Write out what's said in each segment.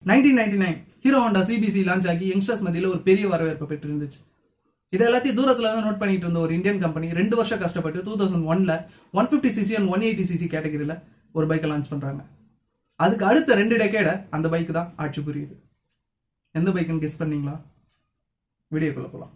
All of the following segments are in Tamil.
1999 ஹீரோ ஹோண்டா சிபிசி லான்ச் ஆகி யங்ஸ்டர்ஸ் மத்தியில் ஒரு பெரிய வரவேற்பு பெற்று இருந்துச்சு. இது எல்லாத்தையும் தூரத்துல தான் நோட் பண்ணிட்டு இருந்த ஒரு இந்தியன் கம்பெனி 2 வருஷம் கஷ்டப்பட்டு 2001ல 150cc அண்ட் 180cc கேட்டகரியில ஒரு பைக்கை லான்ச் பண்றாங்க. அதுக்கு அடுத்த 2 டெக்கேட அந்த பைக் தான் ஆட்சி புரியுது. எந்த பைக்குன்னு கெஸ் பண்ணீங்களா? வீடியோக்குள்ள போலாம்.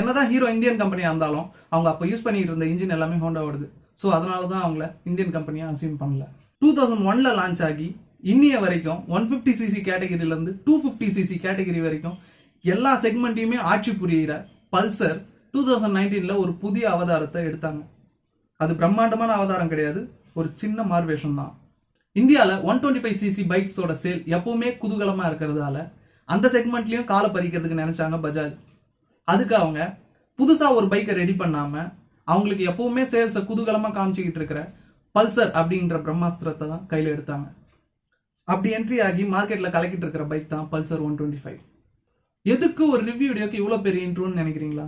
என்னதான் ஹீரோ இந்தியன் கம்பெனியா இருந்தாலும் அவங்க அப்ப யூஸ் பண்ணிட்டு இருந்த இன்ஜின் எல்லாமே ஹோண்டா ஓடுது. ஸோ அதனாலதான் அவங்கள இந்தியன் கம்பெனியா அசியூம் பண்ணல. 2001ல லான்ச் ஆகி இன்னிய வரைக்கும் 150cc கேட்டகரியில இருந்து 250cc கேட்டகரி வரைக்கும் எல்லா செக்மெண்ட்டையுமே ஆட்சி புரியிற பல்சர் 2019ல ஒரு புதிய அவதாரத்தை எடுத்தாங்க. அது பிரம்மாண்டமான அவதாரம் கிடையாது, ஒரு சின்ன மார்வேஷன் தான். இந்தியாவில் 125cc பைக்ஸோட சேல் எப்பவுமே குதூகலமா இருக்கிறதால அந்த செக்மெண்ட்லயும் காலை பதிக்கிறதுக்கு நினைச்சாங்க பஜாஜ். அதுக்கு அவங்க புதுசா ஒரு பைக்கை ரெடி பண்ணாம அவங்களுக்கு எப்பவுமே சேல்ஸை குதூகலமா காமிச்சுக்கிட்டு இருக்கிற பல்சர் அப்படின்ற பிரம்மாஸ்திரத்தை தான் கையில எடுத்தாங்க. அப்படி என்ட்ரி ஆகி மார்க்கெட்ல கலக்கிட்டு இருக்கிற பைக் தான் பல்சர் 125. எதுக்கு ஒரு ரிவ்யூ வீடியோக்கு இவ்வளவு பெரிய இன்ட்ரோன்னு நினைக்கிறீங்களா?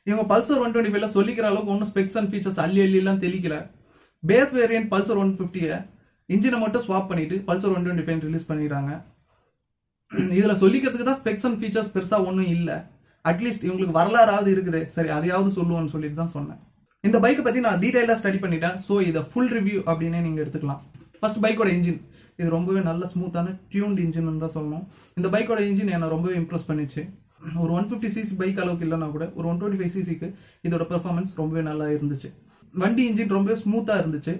இவங்க பல்சர் 125ல சொல்லிக்கிற அளவுக்கு ஒன்றும் ஸ்பெக்ஸ் அண்ட் ஃபீச்சர்ஸ் அள்ளி எல்லாம் தெளிக்கல. பேஸ் வேரியன்ட் பல்சர் 150 இன்ஜினை மட்டும் ஸ்வாப் பண்ணிட்டு பல்சர் 125 ரிலீஸ் பண்ணிடுறாங்க. இதுல சொல்லிக்கிறதுக்கு தான் ஸ்பெக்ஸ் அண்ட் ஃபீச்சர்ஸ் பெருசா ஒன்றும் இல்லை. அட்லீஸ்ட் இவங்களுக்கு வரலாறாவது இருக்குது, சரி அதையாவது சொல்லுவோம்னு சொல்லிட்டு தான் சொன்னேன். இந்த பைக்கை பத்தி நான் டீடைலா ஸ்டடி பண்ணிட்டேன். ஸோ இதை ஃபுல் ரிவ்யூ அப்படின்னே நீங்க எடுத்துக்கலாம். ஃபர்ஸ்ட் பைக்கோட இன்ஜின். இது ரொம்பவே நல்ல ஸ்மூத்தான டியூன்ட் இன்ஜின் தான் சொல்லணும். இந்த பைக்கோட இன்ஜின் என்னை ரொம்பவே இம்ப்ரெஸ் பண்ணிச்சு. ஒரு 150cc பைக் அளவுக்கு இல்லைன்னா கூட ஒரு 125cc இதோட பெர்ஃபார்மன்ஸ் ரொம்பவே நல்லா இருந்துச்சு. வண்டி இன்ஜின் ரொம்பவே ஸ்மூத்தா இருந்துச்சு.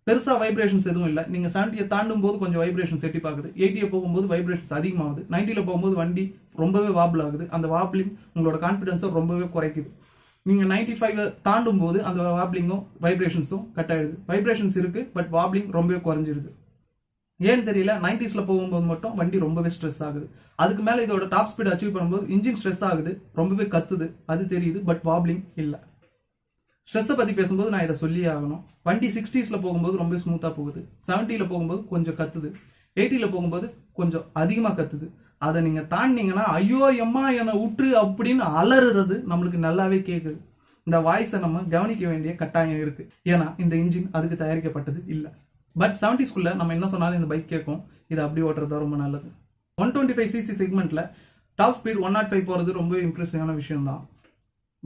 பெருசா வைப்ரேஷன்ஸ் எதுவும் இல்லை. நீங்க 70 தாண்டும் போது கொஞ்சம் வைப்ரேஷன்ஸ் எட்டி பார்க்குது. 80 போகும்போது வைப்ரேஷன்ஸ் அதிகமாகுது. 90 போகும்போது வண்டி ரொம்பவே வாபிள் ஆகுது. அந்த வாபிளிங் உங்களோட கான்ஃபிடன்ஸை ரொம்பவே குறைக்குது. நீங்க 95 தாண்டும் போது அந்த வாபிளிங்கும் வைப்ரேஷன்ஸும் கட் ஆயிடுது. வைப்ரேஷன்ஸ் இருக்கு, பட் வாபிளிங் ரொம்பவே குறைஞ்சிருது. ஏன்னு தெரியல, 90sல போகும்போது மட்டும் வண்டி ரொம்பவே ஸ்ட்ரெஸ் ஆகுது. அதுக்கு மேல இதோட டாப் ஸ்பீட் அச்சீவ் பண்ணும்போது இன்ஜின் ஸ்ட்ரெஸ் ஆகுது, ரொம்பவே கத்துது, அது தெரியுது, பட் வாபிளிங் இல்லை. ஸ்ட்ரெஸ்ஸை பத்தி பேசும்போது நான் இதை சொல்லியே ஆகணும். வண்டி 60sல போகும்போது ரொம்ப ஸ்மூத்தா போகுது. 70ல போகும்போது கொஞ்சம் கத்துது. 80ல போகும்போது கொஞ்சம் அதிகமா கத்துது. அதை நீங்க தாண்டினீங்கன்னா ஐயோ எம்மா என்னை உற்று அப்படின்னு அலறுறது நம்மளுக்கு நல்லாவே கேட்குது. இந்த வாய்ஸை நம்ம கவனிக்க வேண்டிய கட்டாயம் இருக்கு. ஏன்னா இந்த இன்ஜின் அதுக்கு தயாரிக்கப்பட்டது இல்லை. பட் 70ஸ்குள்ள நம்ம என்ன சொன்னாலும் இந்த பைக் கேட்கும். இது அப்படி ஓட்டுறது ரொம்ப நல்லது. 125cc செக்மெண்ட்ல டாப் ஸ்பீட் 105 போறது ரொம்ப இம்ப்ரெசிவான விஷயம் தான்.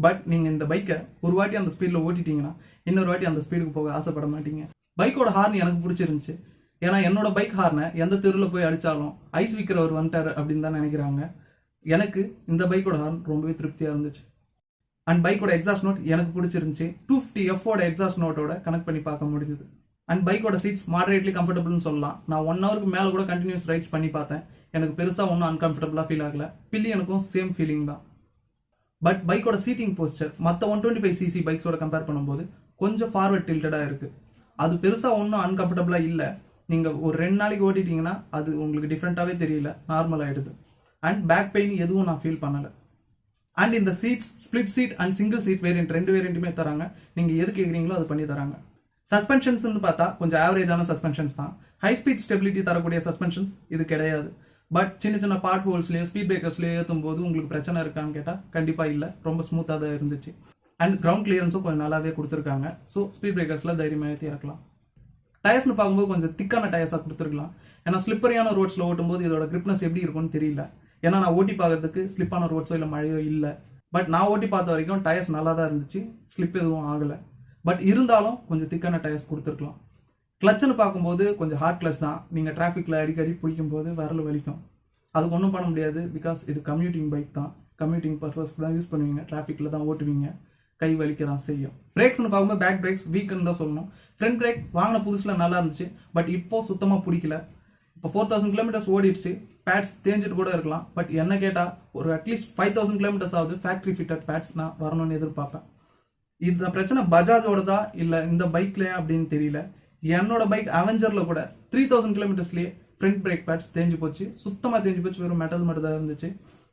பட் நீங்க இந்த பைக்கை ஒரு வாட்டி அந்த ஸ்பீட்ல ஓட்டிட்டீங்கன்னா இன்னொரு வாட்டி அந்த ஸ்பீடுக்கு போக ஆசைப்பட மாட்டீங்க. பைக்கோட ஹார்ன் எனக்கு பிடிச்சிருந்துச்சு. ஏன்னா என்னோட பைக் ஹார்னை எந்த தெருவில் போய் அடிச்சாலும் ஐஸ் விற்கிறவர் வந்துட்டாரு அப்படின்னு தான் நினைக்கிறாங்க. எனக்கு இந்த பைக்கோட ஹார்ன் ரொம்பவே திருப்தியா இருந்துச்சு. அண்ட் பைக்கோட எக்ஸாஸ்ட் நோட் எனக்கு பிடிச்சிருந்துச்சு. 250F எக்ஸாஸ்ட் நோட்டோட கனெக்ட் பண்ணி பார்க்க முடியுது. அண்ட் பைக்கோட சீட்ஸ் மாடரேட்லி கம்ஃபர்டபுள்னு சொல்லலாம். நான் 1 ஹவருக்கு மேல கூட கண்டினியூஸ் ரைட்ஸ் பண்ணி பார்த்தேன். எனக்கு பெருசா ஒன்றும் அன்கம்ஃபர்டபுளா ஃபீல் ஆகல. பில்லியனுக்கும் சேம் ஃபீலிங் தான். பட் பைக்கோட சீட்டிங் போஸ்டர் மற்ற 125cc பைக்ஸோட கம்பேர் பண்ணும்போது கொஞ்சம் ஃபார்வர்ட் டில்டடா இருக்கு. அது பெருசா ஒன்றும் அன்கம்ஃபர்டபுளா இல்லை. நீங்கள் ஒரு 2 நாளைக்கு ஓட்டிட்டீங்கன்னா அது உங்களுக்கு டிஃப்ரெண்ட்டாகவே தெரியல, நார்மல் ஆகிடுது. அண்ட் பேக் பெயின் எதுவும் நான் ஃபீல் பண்ணலை. அண்ட் இந்த seats split seat and single seat variant 2 வேரியண்ட்டுமே தராங்க. நீங்கள் எது கேட்குறீங்களோ அது பண்ணி தராங்க. சஸ்பென்ஷன்ஸ்னு பார்த்தா கொஞ்சம் ஆவரேஜான சஸ்பென்ஷன்ஸ் தான். ஹை ஸ்பீட் ஸ்டெபிலிட்டி தரக்கூடிய சஸ்பென்ஷன்ஸ் இது கிடையாது. பட் சின்ன சின்ன பார்ட் ஹோல்ஸ்லேயோ ஸ்பீட் பிரேக்கர்ஸ்லேயோ ஏற்றும் போது உங்களுக்கு பிரச்சனை இருக்கான்னு கேட்டால் கண்டிப்பாக இல்லை, ரொம்ப ஸ்மூத்தாக தான் இருந்துச்சு. அண்ட் கிரவுண்ட் கிளியரன்ஸும் கொஞ்சம் நல்லாவே கொடுத்துருக்காங்க. ஸோ ஸ்பீட் பிரேக்கர்ஸில் தைரியமாக ஏற்றி இறக்கலாம். டயர்ஸ்னு பார்க்கும்போது கொஞ்சம் திக்கான டயர்ஸாக கொடுத்துருக்கலாம். ஏன்னா ஸ்லிப்பரியான ரோட்ஸில் ஓட்டும்போது இதோட கிரிப்னஸ் எப்படி இருக்கும்னு தெரியல. ஏன்னா நான் ஓட்டி பார்க்கறதுக்கு ஸ்லிப்பான ரோட்ஸோ இல்லை மழையோ இல்லை. பட் நான் ஓட்டி பார்த்த வரைக்கும் டயர்ஸ் நல்லா தான் இருந்துச்சு, ஸ்லிப் எதுவும் ஆகலை. பட் இருந்தாலும் கொஞ்சம் திக்கான டயர்ஸ் கொடுத்துருக்கலாம். கிளச்சுன்னு பார்க்கும்போது கொஞ்சம் ஹார்ட் கிளச் தான். நீங்கள் டிராஃபிக்கில் அடிக்கடி பிடிக்கும் போது விரல் வலிக்கும். அதுக்கு ஒன்றும் பண்ண முடியாது, பிகாஸ் இது கம்யூட்டிங் பைக் தான். கம்யூட்டிங் பர்பஸ்க்கு தான் யூஸ் பண்ணுவீங்க, டிராஃபிக்கில் தான் ஓட்டுவீங்க, கை வலிக்க தான் செய்யும். பிரேக்ஸ்னு பார்க்கும்போது பேக் பிரேக்ஸ் வீக்குன்னு தான் சொல்லணும். ஃப்ரண்ட் பிரேக் வாங்கின புதுசில் நல்லா இருந்துச்சு, பட் இப்போ சுத்தமாக பிடிக்கல. இப்போ 4000 கிலோமீட்டர்ஸ் ஓடிடுச்சு, பேட்ஸ் தேஞ்சிட்டு கூட இருக்கலாம். பட் என்ன கேட்டால் ஒரு அட்லீஸ்ட் 5000 கிலோமீட்டர்ஸ் ஆகுது ஃபேக்ட்ரி ஃபிட்டட் பேட்ஸ் நான் வரணும்னு எதிர்பார்ப்பேன். இந்த பிரச்சனை பஜாஜோடதா இல்லை இந்த பைக்லையா அப்படின்னு தெரியல. என்னோட பைக் அவெஞ்சரில் கூட 3000 கிலோமீட்டர்ஸ்லேயே ஃப்ரண்ட் பிரேக் பேட்ஸ் தேஞ்சு போச்சு, சுத்தமாக தேஞ்சு போச்சு, வெறும் மெட்டல் மட்டும் தான் இருந்துச்சு.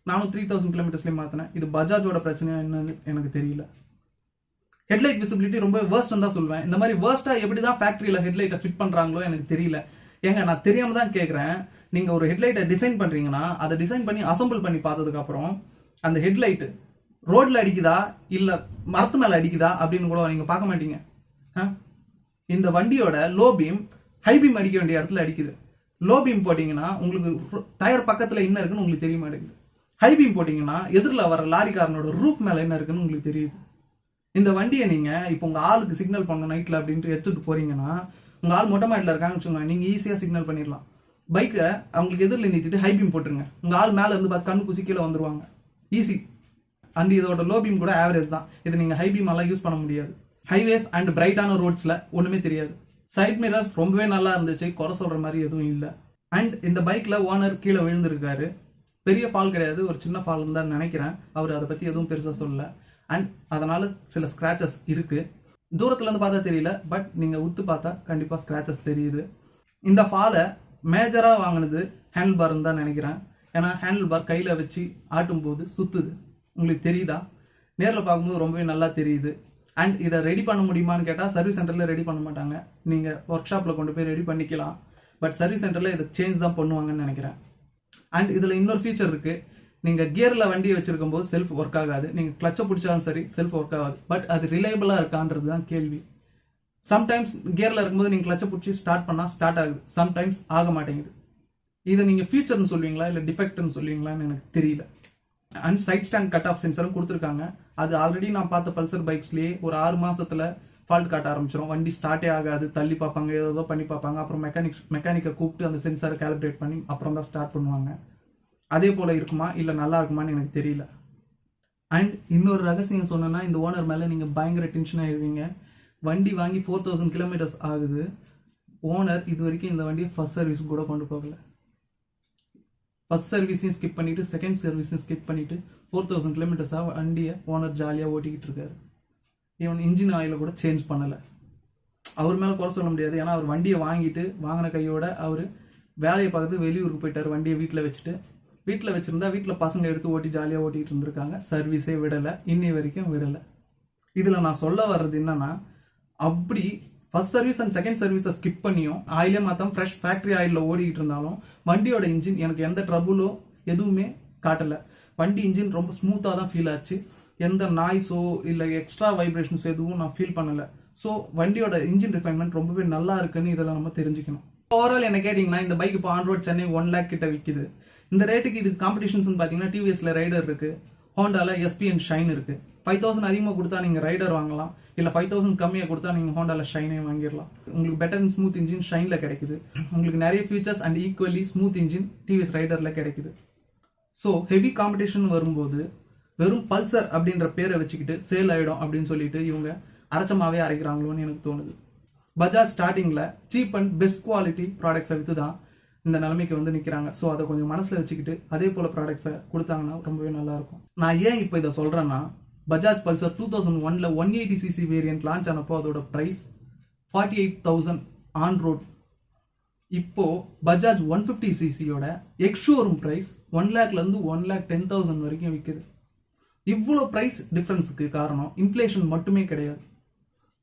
நானும் 3000 கிலோமீட்டர்ஸ்லேயே மாற்றினேன். இது பஜாஜோட பிரச்சனையா என்னன்னு எனக்கு தெரியல. ஹெட்லைட் விசிபிலிட்டி ரொம்ப வேர்ஸ்ட்னு தான் சொல்லுவேன். இந்த மாதிரி வேர்ஸ்டா எப்படி தான் ஃபேக்ட்ரியில் ஹெட்லைட்டை ஃபிட் பண்ணுறாங்களோ எனக்கு தெரியல. ஏங்க நான் தெரியாம தான் கேட்குறேன். நீங்கள் ஒரு ஹெட்லைட்டை டிசைன் பண்ணுறீங்கன்னா அதை டிசைன் பண்ணி அசம்பிள் பண்ணி பார்த்ததுக்கப்புறம் அந்த ஹெட்லைட்டு ரோட்ல அடிக்குதா இல்லை மரத்து மேலே அடிக்குதா அப்படின்னு கூட நீங்கள் பார்க்க மாட்டீங்க. இந்த வண்டியோட லோ பீம் ஹை பீம் அடிக்க வேண்டிய இடத்துல அடிக்குது. லோ பீம் போட்டிங்கன்னா உங்களுக்கு டயர் பக்கத்தில் என்ன இருக்குன்னு உங்களுக்கு தெரிய மாட்டேங்குது. ஹை பீம் போட்டிங்கன்னா எதிரில் வர லாரிக்காரனோட ரூஃப் மேலே என்ன இருக்குன்னு உங்களுக்கு தெரியுது. இந்த வண்டியை நீங்கள் இப்போ உங்கள் ஆளுக்கு சிக்னல் பண்ண நைட்டில் அப்படின்ட்டு எடுத்துகிட்டு போறீங்கன்னா உங்கள் ஆள் மொட்டை மாடியில் இருக்காங்கன்னு வச்சுக்கோங்க, நீங்கள் ஈஸியாக சிக்னல் பண்ணிடலாம். பைக்கை அவங்களுக்கு எதிரில் நிறுத்திட்டு ஹை பீம் போட்டுருங்க, உங்கள் ஆள் மேலே இருந்து பார்த்து கண்ணு குசி கீழே வந்துருவாங்க, ஈஸி. அண்ட் இதோட லோ பீம் கூட ஆவரேஜ் தான். இதை நீங்கள் ஹை பீம் எல்லாம் யூஸ் பண்ண முடியாது. ஹைவேஸ் அண்ட் பிரைட்டான ரோட்ஸில் ஒன்றுமே தெரியாது. சைட் மிரர்ஸ் ரொம்பவே நல்லா இருந்துச்சு, குறை சொல்கிற மாதிரி எதுவும் இல்லை. அண்ட் இந்த பைக்கில் ஓனர் கீழே விழுந்திருக்காரு. பெரிய ஃபால் கிடையாது, ஒரு சின்ன ஃபால் தான் நினைக்கிறேன். அவர் அதை பற்றி எதுவும் பெருசாக சொல்லலை. அண்ட் அதனால சில ஸ்க்ராச்சஸ் இருக்கு. தூரத்துல இருந்து பார்த்தா தெரியல, பட் நீங்க உத்து பார்த்தா கண்டிப்பா ஸ்க்ராச்சஸ் தெரியுது. இந்த ஃபாலை மேஜரா வாங்கினது ஹேண்டில் பார்னு தான் நினைக்கிறேன். ஏன்னா ஹேண்டில் பார் கையில வச்சு ஆட்டும் போது சுத்துது, உங்களுக்கு தெரியுதா? நேரில் பார்க்கும்போது ரொம்பவே நல்லா தெரியுது. அண்ட் இதை ரெடி பண்ண முடியுமான்னு கேட்டால் சர்வீஸ் சென்டரில் ரெடி பண்ண மாட்டாங்க, நீங்கள் ஒர்க் ஷாப்பில் கொண்டு போய் ரெடி பண்ணிக்கலாம். பட் சர்வீஸ் சென்டரில் இதை சேஞ்ச் தான் பண்ணுவாங்கன்னு நினைக்கிறேன். அண்ட் இதில் இன்னொரு ஃபீச்சர் இருக்குது. நீங்கள் கியரில் வண்டியை வச்சிருக்கும் போது செல்ஃப் ஒர்க் ஆகாது, நீங்கள் கிளச்சை பிடிச்சாலும் சரி செல்ஃப் ஒர்க் ஆகாது. பட் அது ரிலையபிளாக இருக்கான்றது தான் கேள்வி. சம்டைம்ஸ் கியரில் இருக்கும்போது நீங்கள் கிளச்சை பிடிச்சி ஸ்டார்ட் பண்ணால் ஸ்டார்ட் ஆகுது, சம்டைம்ஸ் ஆக மாட்டேங்குது. இதை நீங்கள் ஃபியூச்சர்னு சொல்லுவீங்களா இல்லை டிஃபெக்ட்னு சொல்லுவீங்களான்னு எனக்கு தெரியல. And side stand cut off சென்சரும் கொடுத்துருக்காங்க. அது ஆல்ரெடி நான் பார்த்த பல்சர் பைக்ஸ்லேயே ஒரு 6 மாசத்துல ஃபால்ட் காட்ட ஆரம்பிச்சிடும். வண்டி ஸ்டார்ட்டே ஆகாது, தள்ளி பார்ப்பாங்க, ஏதோ பண்ணி பார்ப்பாங்க. அப்புறம் மெக்கானிக்கை கூப்பிட்டு அந்த சென்சாரை கேலிப்ரேட் பண்ணி அப்புறம் தான் ஸ்டார்ட் பண்ணுவாங்க. அதே போல இருக்குமா இல்லை நல்லா இருக்குமான்னு எனக்கு தெரியல. அண்ட் இன்னொரு ரகசியம் சொன்னேன்னா, இந்த ஓனர் மேலே நீங்கள் பயங்கர டென்ஷன் ஆகிடுவீங்க. வண்டி வாங்கி 4000 கிலோமீட்டர்ஸ் ஆகுது. ஓனர் இது வரைக்கும் இந்த வண்டியை ஃபர்ஸ்ட் சர்வீஸ் கூட கொண்டு போகல. ஃபர்ஸ்ட் சர்வீஸையும் ஸ்கிப் பண்ணிட்டு செகண்ட் சர்வீஸையும் ஸ்கிப் பண்ணிட்டு 4000 கிலோமீட்டர்ஸாக வண்டியை ஓனர் ஜாலியாக ஓட்டிக்கிட்டு இருக்காரு. ஈவன் இன்ஜின் ஆயில கூட சேஞ்ச் பண்ணலை. அவர் மேலே குறை சொல்ல முடியாது, ஏன்னா அவர் வண்டியை வாங்கிட்டு வாங்கின கையோட அவர் வேலையை பார்த்து வெளியூருக்கு போயிட்டார். வண்டியை வீட்டில் வச்சிருந்தா வீட்டில் பசங்க எடுத்து ஓட்டி ஜாலியாக ஓட்டிகிட்டு இருந்திருக்காங்க. சர்வீஸே விடலை, இன்னி வரைக்கும் விடலை. இதில் நான் சொல்ல வர்றது என்னன்னா, அப்படி ஃபர்ஸ்ட் சர்வீஸ் அண்ட் செகண்ட் சர்வீஸை ஸ்கிப் பண்ணியும் ஆயிலே மாற்றம் ஃப்ரெஷ் ஃபேக்ட்ரி ஆயிலில் ஓடிக்கிட்டு இருந்தாலும் வண்டியோட இன்ஜின் எனக்கு எந்த ட்ரபுளோ எதுவுமே காட்டலை. வண்டி இன்ஜின் ரொம்ப ஸ்மூத்தாக தான் ஃபீல் ஆச்சு. எந்த நாய்ஸோ இல்லை எக்ஸ்ட்ரா வைப்ரேஷன்ஸோ எதுவும் நான் ஃபீல் பண்ணலை. ஸோ வண்டியோட இன்ஜின் ரிஃபைன்மெண்ட் ரொம்பவே நல்லா இருக்குன்னு இதெல்லாம் நம்ம தெரிஞ்சுக்கணும். ஓவரால் என்ன கேட்டிங்கன்னா, இந்த பைக் இப்போ ஆன் ரோட் சென்னை 1 lakh கிட்ட விற்கிது. இந்த ரேட்டுக்கு இது காம்படிஷன்ஸ் பார்த்தீங்கன்னா டிவிஎஸ்ல ரைடர் இருக்கு, ஹோண்டால எஸ்பி அண்ட் ஷைன் இருக்கு. 5000 அதிகமாக கொடுத்தா நீங்கள் ரைடர் வாங்கலாம், இல்லை 5000 கம்மியாக கொடுத்தா நீங்கள் ஹோண்டால ஷைனே வாங்கிடலாம். உங்களுக்கு பெட்டர் அண்ட் ஸ்மூத் இன்ஜின் ஷைனில் கிடைக்குது. உங்களுக்கு நிறைய features and equally smooth engine TVS ரைடரில் கிடைக்குது. ஸோ ஹெவி காம்படிஷன் வரும்போது வெறும் பல்சர் அப்படின்ற பேரை வச்சுக்கிட்டு சேல் ஆகிடும் அப்படின்னு சொல்லிட்டு இவங்க அரைச்சமாவே அரைக்கிறாங்களோன்னு எனக்கு தோணுது. பஜாஜ் ஸ்டார்டிங்கில் சீப் அண்ட் பெஸ்ட் குவாலிட்டி ப்ராடக்ட்ஸை விற்று தான் இந்த நிலைமைக்கு வந்து நிற்கிறாங்க. ஸோ அதை கொஞ்சம் மனசில் வச்சுக்கிட்டு அதே போல் ப்ராடக்ட்ஸை கொடுத்தாங்கன்னா ரொம்பவே நல்லாயிருக்கும். நான் ஏன் இப்போ இதை சொல்கிறேன்னா, Bajaj Pulsar 2001 180cc variant launch ஆனப்போ அதோட ப்ரைஸ் 48,000 ஆன் ரோட். இப்போ பஜாஜ் 150cc-யோட எக்ஸ்-ஷோரூம் பிரைஸ் 1 lakhல இருந்து 1,10,000 வரைக்கும் விற்குது. இவ்வளோ பிரைஸ் டிஃபரன்ஸுக்கு காரணம் இன்ஃப்ளேஷன் மட்டுமே கிடையாது.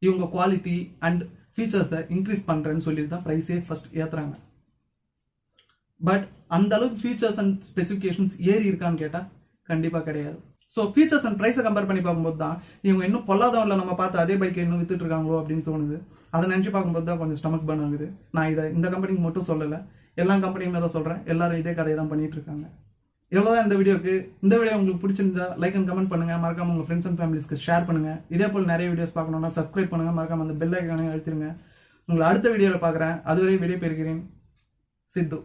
இவங்க குவாலிட்டி அண்ட் ஃபீச்சர்ஸை இன்க்ரீஸ் பண்ணுறேன்னு சொல்லிட்டு தான் ப்ரைஸே ஃபர்ஸ்ட் ஏற்றுறாங்க. பட் அந்த அளவுக்கு ஃபீச்சர்ஸ் அண்ட் ஸ்பெசிஃபிகேஷன்ஸ் ஏறி இருக்கான்னு கேட்டால் கண்டிப்பாக கிடையாது. ஸோ ஃபீச்சர்ஸ் அண்ட் ப்ரைஸை கம்பேர் பண்ணி பார்க்கும்போது தான் இவங்க இன்னும் பொல்லாதவனில் நம்ம பார்த்து அதே பைக்கை இன்னும் வித்துட்டு இருக்காங்களோ அப்படின்னு தோணுது. அதை நினச்சி பார்க்கும்போது தான் கொஞ்சம் ஸ்டமக் பர்ன் ஆகுது. நான் இதை இந்த கம்பெனிக்கு மட்டும் சொல்லலை, எல்லா கம்பெனியுமே தான் சொல்கிறேன். எல்லாரும் இதே கதையை தான் பண்ணிட்டு இருக்காங்க. இவ்வளோதான் இந்த வீடியோக்கு. இந்த வீடியோ உங்களுக்கு பிடிச்சிருந்தா லைக் அண்ட் கமெண்ட் பண்ணுங்க, மறக்காம உங்க ஃப்ரெண்ட்ஸ் அண்ட் ஃபேமிலிஸ்க்கு ஷேர் பண்ணுங்க. இதே போல் நிறைய வீடியோஸ் பார்க்கணும்னா சப்ஸ்கிரைப் பண்ணுங்க, மறக்காம அந்த பெல் ஐக்கானை அழுத்திருங்க. உங்களை அடுத்த வீடியோவில் பார்க்குறேன். அதுவரை விடை பெறுகிறேன். சித்து.